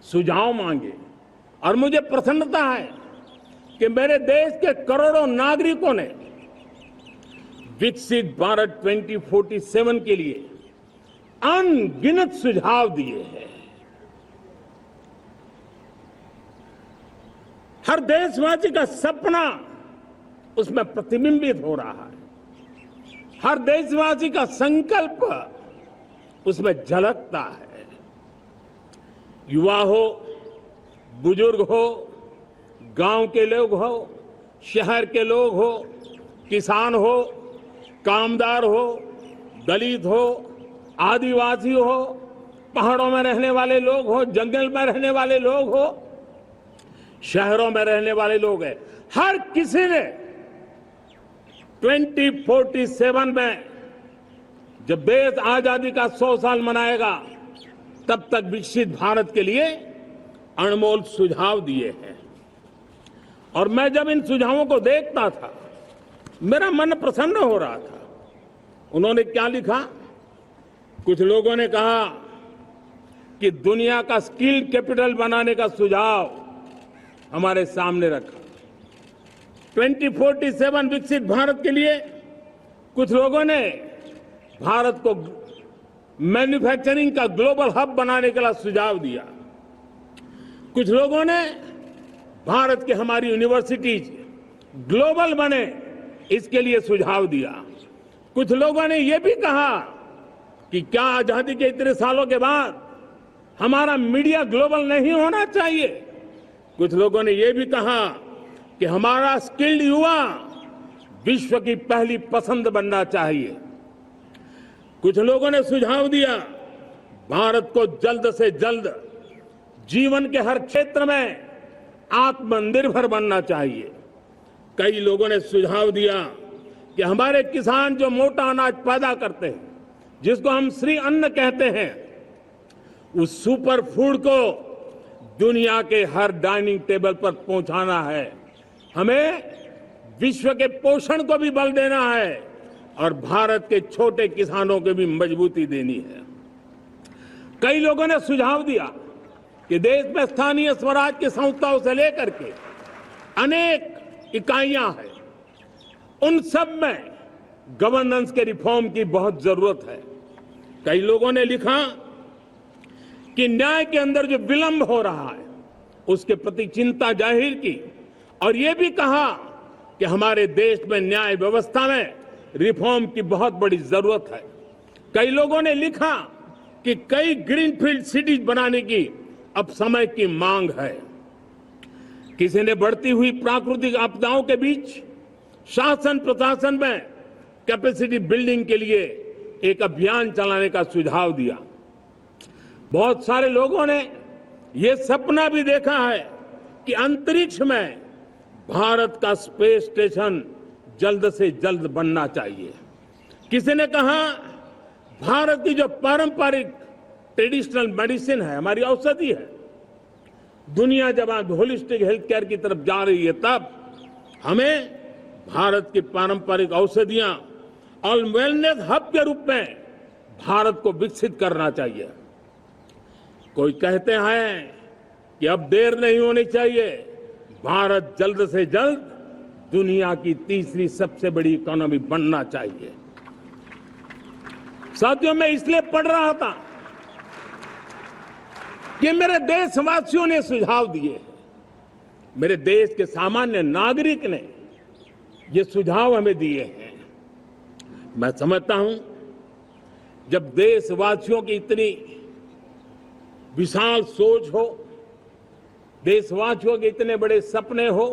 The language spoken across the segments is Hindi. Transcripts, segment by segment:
सुझाव मांगे और मुझे प्रसन्नता है कि मेरे देश के करोड़ों नागरिकों ने विकसित भारत 2047 के लिए अनगिनत सुझाव दिए हैं। हर देशवासी का सपना उसमें प्रतिबिंबित हो रहा है, हर देशवासी का संकल्प उसमें झलकता है। युवा हो, बुजुर्ग हो, गांव के लोग हो, शहर के लोग हो, किसान हो, कामदार हो, दलित हो, आदिवासी हो, पहाड़ों में रहने वाले लोग हो, जंगल में रहने वाले लोग हो, शहरों में रहने वाले लोग हैं, हर किसी ने 2047 में जब देश आजादी का 100 साल मनाएगा तब तक विकसित भारत के लिए अनमोल सुझाव दिए हैं। और मैं जब इन सुझावों को देखता था मेरा मन प्रसन्न हो रहा था। उन्होंने क्या लिखा? कुछ लोगों ने कहा कि दुनिया का स्किल कैपिटल बनाने का सुझाव हमारे सामने रखा। 2047 विकसित भारत के लिए कुछ लोगों ने भारत को मैन्युफैक्चरिंग का ग्लोबल हब बनाने का सुझाव दिया। कुछ लोगों ने भारत की हमारी यूनिवर्सिटीज ग्लोबल बने इसके लिए सुझाव दिया। कुछ लोगों ने यह भी कहा कि क्या आजादी के इतने सालों के बाद हमारा मीडिया ग्लोबल नहीं होना चाहिए। कुछ लोगों ने यह भी कहा कि हमारा स्किल्ड युवा विश्व की पहली पसंद बनना चाहिए। कुछ लोगों ने सुझाव दिया भारत को जल्द से जल्द जीवन के हर क्षेत्र में आत्मनिर्भर बनना चाहिए। कई लोगों ने सुझाव दिया कि हमारे किसान जो मोटा अनाज पैदा करते हैं, जिसको हम श्री अन्न कहते हैं, उस सुपर फूड को दुनिया के हर डाइनिंग टेबल पर पहुंचाना है। हमें विश्व के पोषण को भी बल देना है और भारत के छोटे किसानों को भी मजबूती देनी है। कई लोगों ने सुझाव दिया कि देश में स्थानीय स्वराज की संस्थाओं से लेकर के अनेक इकाइयां हैं, उन सब में गवर्नेंस के रिफॉर्म की बहुत जरूरत है। कई लोगों ने लिखा कि न्याय के अंदर जो विलंब हो रहा है उसके प्रति चिंता जाहिर की और यह भी कहा कि हमारे देश में न्याय व्यवस्था में रिफॉर्म की बहुत बड़ी जरूरत है। कई लोगों ने लिखा कि कई ग्रीनफील्ड सिटीज बनाने की अब समय की मांग है। किसी ने बढ़ती हुई प्राकृतिक आपदाओं के बीच शासन प्रशासन में कैपेसिटी बिल्डिंग के लिए एक अभियान चलाने का सुझाव दिया। बहुत सारे लोगों ने यह सपना भी देखा है कि अंतरिक्ष में भारत का स्पेस स्टेशन जल्द से जल्द बनना चाहिए। किसी ने कहा भारत की जो पारंपरिक ट्रेडिशनल मेडिसिन है, हमारी औषधि है, दुनिया जब आज होलिस्टिक हेल्थ केयर की तरफ जा रही है तब हमें भारत की पारंपरिक औषधियां और वेलनेस हब के रूप में भारत को विकसित करना चाहिए। कोई कहते हैं कि अब देर नहीं होनी चाहिए, भारत जल्द से जल्द दुनिया की तीसरी सबसे बड़ी इकोनॉमी बनना चाहिए। साथियों, मैं इसलिए पढ़ रहा था कि मेरे देशवासियों ने सुझाव दिए, मेरे देश के सामान्य नागरिक ने ये सुझाव हमें दिए हैं। मैं समझता हूं जब देशवासियों की इतनी विशाल सोच हो, देशवासियों के इतने बड़े सपने हो,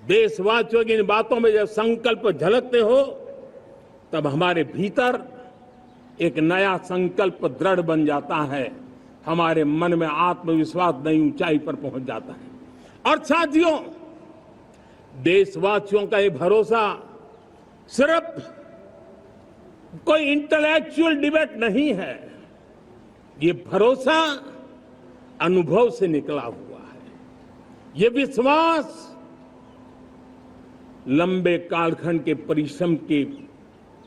देशवासियों की इन बातों में जब संकल्प झलकते हो, तब हमारे भीतर एक नया संकल्प दृढ़ बन जाता है, हमारे मन में आत्मविश्वास नई ऊंचाई पर पहुंच जाता है। और साथियों, देशवासियों का ये भरोसा सिर्फ कोई इंटेलेक्चुअल डिबेट नहीं है, ये भरोसा अनुभव से निकला हुआ है। ये विश्वास लंबे कालखंड के परिश्रम की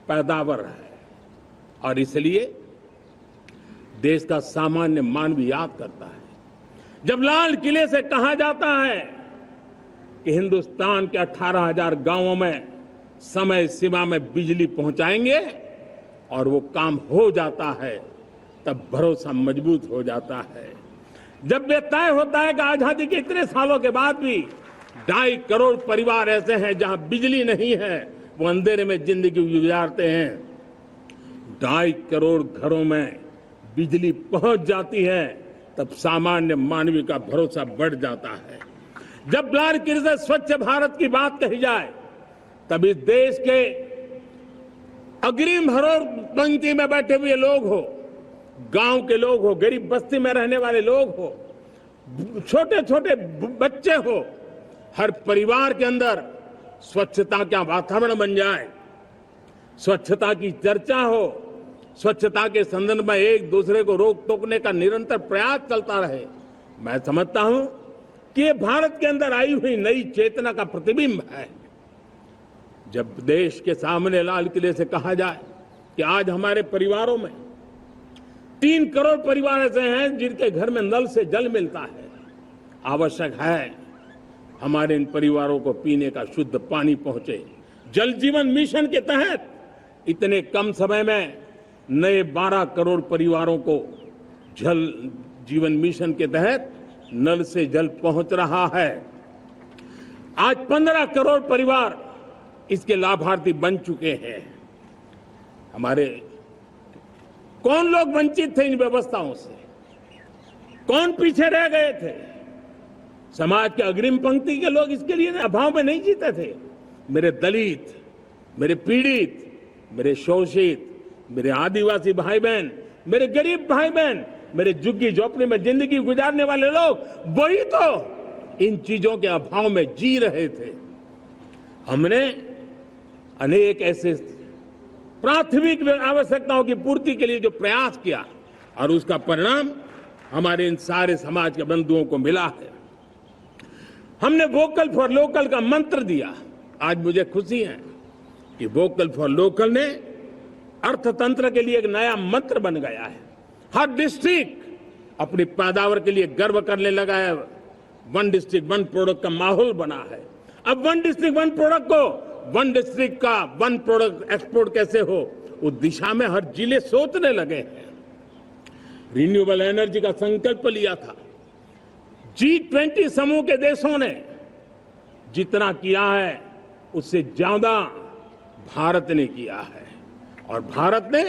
पैदावार है और इसलिए देश का सामान्य मानव याद करता है जब लाल किले से कहा जाता है कि हिंदुस्तान के 18,000 गांवों में समय सीमा में बिजली पहुंचाएंगे और वो काम हो जाता है, तब भरोसा मजबूत हो जाता है। जब ये तय होता है कि आजादी के इतने सालों के बाद भी 2.5 करोड़ परिवार ऐसे हैं जहां बिजली नहीं है, वो अंधेरे में जिंदगी गुजारते हैं, 2.5 करोड़ घरों में बिजली पहुंच जाती है, तब सामान्य मानवीय का भरोसा बढ़ जाता है। जब लाल किले से स्वच्छ भारत की बात कही जाए, तब इस देश के अग्रिम हरोर पंक्ति में बैठे हुए लोग हो, गांव के लोग हो, गरीब बस्ती में रहने वाले लोग हो, छोटे छोटे बच्चे हो, हर परिवार के अंदर स्वच्छता का वातावरण बन जाए, स्वच्छता की चर्चा हो, स्वच्छता के संदर्भ में एक दूसरे को रोक टोकने का निरंतर प्रयास चलता रहे। मैं समझता हूं कि ये भारत के अंदर आई हुई नई चेतना का प्रतिबिंब है। जब देश के सामने लाल किले से कहा जाए कि आज हमारे परिवारों में 3 करोड़ परिवार ऐसे हैं जिनके घर में नल से जल मिलता है, आवश्यक है हमारे इन परिवारों को पीने का शुद्ध पानी पहुंचे। जल जीवन मिशन के तहत इतने कम समय में नए 12 करोड़ परिवारों को जल जीवन मिशन के तहत नल से जल पहुंच रहा है। आज 15 करोड़ परिवार इसके लाभार्थी बन चुके हैं। हमारे कौन लोग वंचित थे इन व्यवस्थाओं से, कौन पीछे रह गए थे? समाज के अग्रिम पंक्ति के लोग इसके लिए अभाव में नहीं जीते थे। मेरे दलित, मेरे पीड़ित, मेरे शोषित, मेरे आदिवासी भाई बहन, मेरे गरीब भाई बहन, मेरे झुग्गी झोपड़ी में जिंदगी गुजारने वाले लोग, वही तो इन चीजों के अभाव में जी रहे थे। हमने अनेक ऐसे प्राथमिक आवश्यकताओं की पूर्ति के लिए जो प्रयास किया और उसका परिणाम हमारे इन सारे समाज के बंधुओं को मिला है। हमने वोकल फॉर लोकल का मंत्र दिया। आज मुझे खुशी है कि वोकल फॉर लोकल ने अर्थतंत्र के लिए एक नया मंत्र बन गया है। हर डिस्ट्रिक्ट अपनी पैदावार के लिए गर्व करने लगा है। 1 डिस्ट्रिक्ट 1 प्रोडक्ट का माहौल बना है। अब 1 डिस्ट्रिक्ट 1 प्रोडक्ट को 1 डिस्ट्रिक्ट का 1 प्रोडक्ट एक्सपोर्ट कैसे हो, उस दिशा में हर जिले सोचने लगे हैं। रिन्यूएबल एनर्जी का संकल्प लिया था। G20 समूह के देशों ने जितना किया है उससे ज्यादा भारत ने किया है, और भारत ने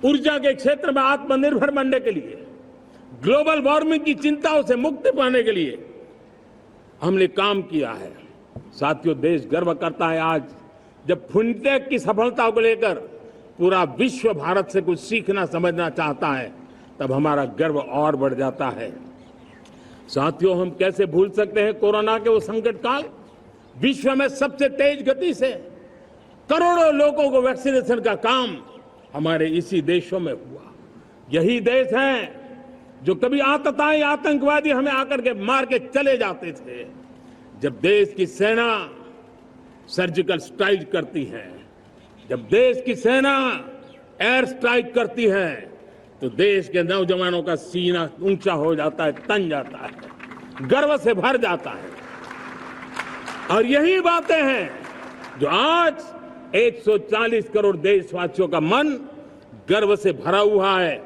ऊर्जा के क्षेत्र में आत्मनिर्भर बनने के लिए, ग्लोबल वार्मिंग की चिंताओं से मुक्ति पाने के लिए हमने काम किया है। साथियों, देश गर्व करता है आज जब फिनटेक की सफलता को लेकर पूरा विश्व भारत से कुछ सीखना समझना चाहता है, तब हमारा गर्व और बढ़ जाता है। साथियों, हम कैसे भूल सकते हैं कोरोना के वो संकट काल। विश्व में सबसे तेज गति से करोड़ों लोगों को वैक्सीनेशन का काम हमारे इसी देशों में हुआ। यही देश हैं जो कभी आतताई आतंकवादी हमें आकर के मार के चले जाते थे। जब देश की सेना सर्जिकल स्ट्राइक करती है, जब देश की सेना एयर स्ट्राइक करती है, तो देश के नौजवानों का सीना ऊंचा हो जाता है, तन जाता है, गर्व से भर जाता है। और यही बातें हैं जो आज 140 करोड़ देशवासियों का मन गर्व से भरा हुआ है,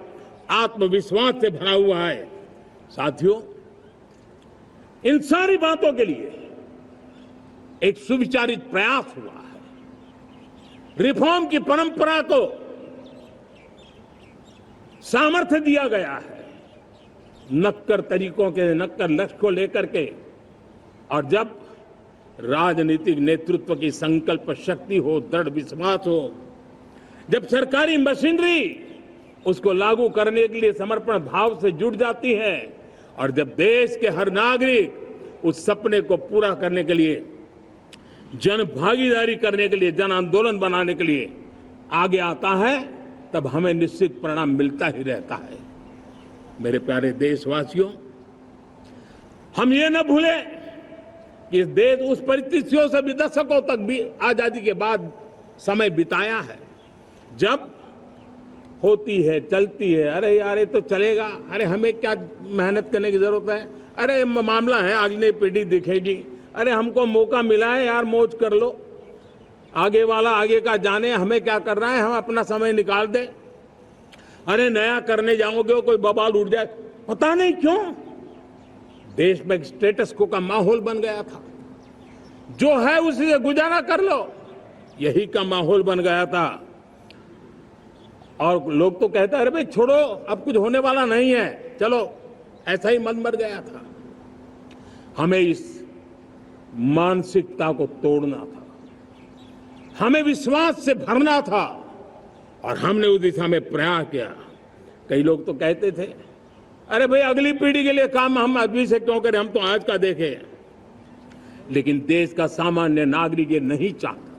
आत्मविश्वास से भरा हुआ है। साथियों, इन सारी बातों के लिए एक सुविचारित प्रयास हुआ है। रिफॉर्म की परंपरा को सामर्थ्य दिया गया है, नक्कर तरीकों के, नक्कर लक्ष्य को लेकर के। और जब राजनीतिक नेतृत्व की संकल्प शक्ति हो, दृढ़ विश्वास हो, जब सरकारी मशीनरी उसको लागू करने के लिए समर्पण भाव से जुट जाती है, और जब देश के हर नागरिक उस सपने को पूरा करने के लिए, जन भागीदारी करने के लिए, जन आंदोलन बनाने के लिए आगे आता है, तब हमें निश्चित परिणाम मिलता ही रहता है। मेरे प्यारे देशवासियों, हम ये न भूलें कि देश उस परिस्थितियों से भी दशकों तक भी आजादी के बाद समय बिताया है, जब होती है, चलती है। अरे यार ये तो चलेगा, अरे हमें क्या मेहनत करने की जरूरत है, अरे मामला है अगली पीढ़ी देखेगी, अरे हमको मौका मिला है यार मौज कर लो, आगे वाला आगे का जाने, हमें क्या करना है, हम अपना समय निकाल दें। अरे नया करने जाओगे कोई बवाल उठ जाए, पता नहीं क्यों देश में स्टेटस को का माहौल बन गया था, जो है उसी से गुजारा कर लो, यही का माहौल बन गया था। और लोग तो कहते हैं अरे भाई छोड़ो अब कुछ होने वाला नहीं है, चलो, ऐसा ही मन मर गया था। हमें इस मानसिकता को तोड़ना था, हमें विश्वास से भरना था, और हमने उस दिशा में प्रयास किया। कई लोग तो कहते थे अरे भाई अगली पीढ़ी के लिए काम हम अभी से क्यों करें, हम तो आज का देखें। लेकिन देश का सामान्य नागरिक ये नहीं चाहता,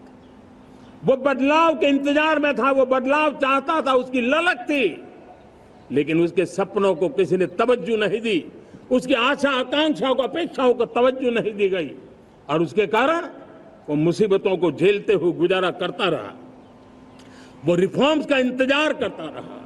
वो बदलाव के इंतजार में था, वो बदलाव चाहता था, उसकी ललक थी, लेकिन उसके सपनों को किसी ने तवज्जो नहीं दी, उसकी आशा आकांक्षाओं को अपेक्षाओं को तवज्जो नहीं दी गई, और उसके कारण वो मुसीबतों को झेलते हुए गुजारा करता रहा, वो रिफॉर्म्स का इंतजार करता रहा।